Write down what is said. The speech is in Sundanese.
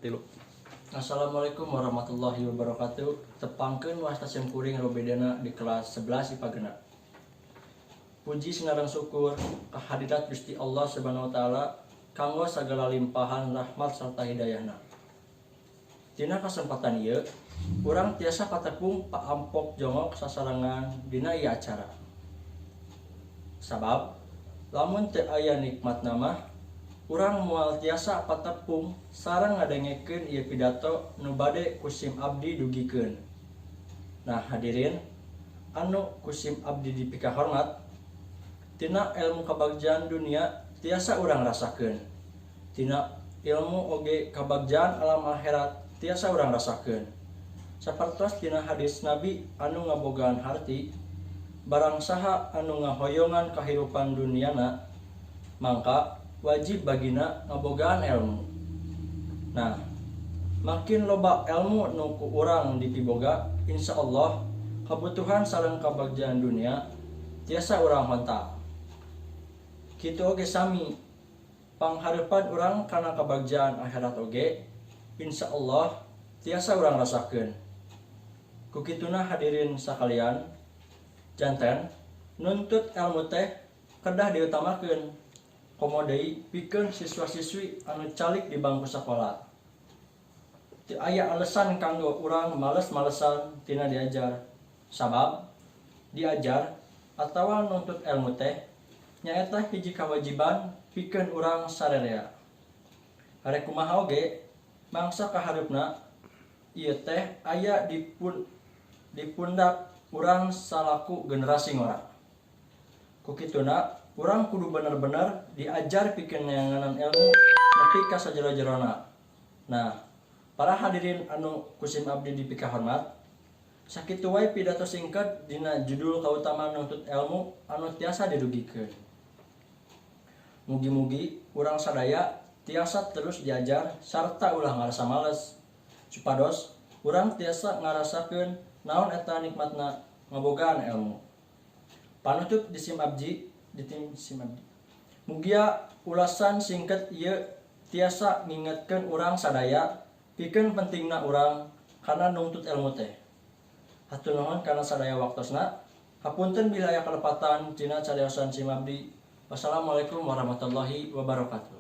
tilu. Assalamualaikum warahmatullahi wabarakatuh. Tepangkeun wasta simkuring robedana di kelas 11 IPA genep. Puji sinareng syukur kehadirat Gusti Allah Subhanahu wa taala kanggo sagala limpahan rahmat serta hidayahna. Dina kesempatan ieu, urang tiasa katepung paampok jongok sasarengan dina ieu acara. Sabab lamun teu aya nikmatna mah urang moal tiasa patepung sareng ngadengekeun ieu pidato nu bade kusim abdi dugikeun. Nah hadirin anu kusim abdi dipika hormat, tina ilmu kabagjan dunia tiasa urang rasakeun. Tina ilmu oge kabagjan alam akhirat tiasa urang rasakeun. Sapertos tina hadis Nabi anu ngabogaan harti, barang saha anu ngahoyongan kahirupan duniana mangka wajib bagina ngabogaan ilmu. Nah, makin loba ilmu nu ku urang dipiboga, insya Allah kebutuhan sareng kabagjan dunia tiasa urang hontal. Kitu oge sami panghareupan urang kana kabagjan akhirat oge, insya Allah tiasa urang rasakeun. Kukituna hadirin sakalian, janten nuntut ilmu teh kedah diutamakeun. Komo deui pikeun siswa-siswi anu calik di bangku sakola. Teu aya alesan kanggo urang males-malesan tina diajar. Sabab diajar atawa nuntut ilmu teh nyaeta hiji kawajiban pikeun urang sarerea. Hare kumaha oge mangsa kahareupna ieu teh aya di pundak urang salaku generasi ngora. Kukituna urang kudu bener-bener diajar pikeun neanganan ilmu nepi ka sajero-jerona. Nah, para hadirin anu kusim abdi dipika hormat, sakitu wae pidato singkat dina judul kautamaan nuntut ilmu anu tiasa dirugikeun. Mugi-mugi urang sadaya tiasa terus diajar sarta ulah ngarasa males, supados urang tiasa ngarasakeun naon eta nikmatna ngabogaan ilmu. Panutup di sim abdi mugia ulasan singkat ieu tiasa ngingetkeun urang sadaya pikeun pentingna urang kana nuntut ilmu teh. Hatur nuhun kana sadaya waktosna. Hapunten bila aya kalepatan tina cariosan sim abdi. Wassalamualaikum warahmatullahi wabarakatuh.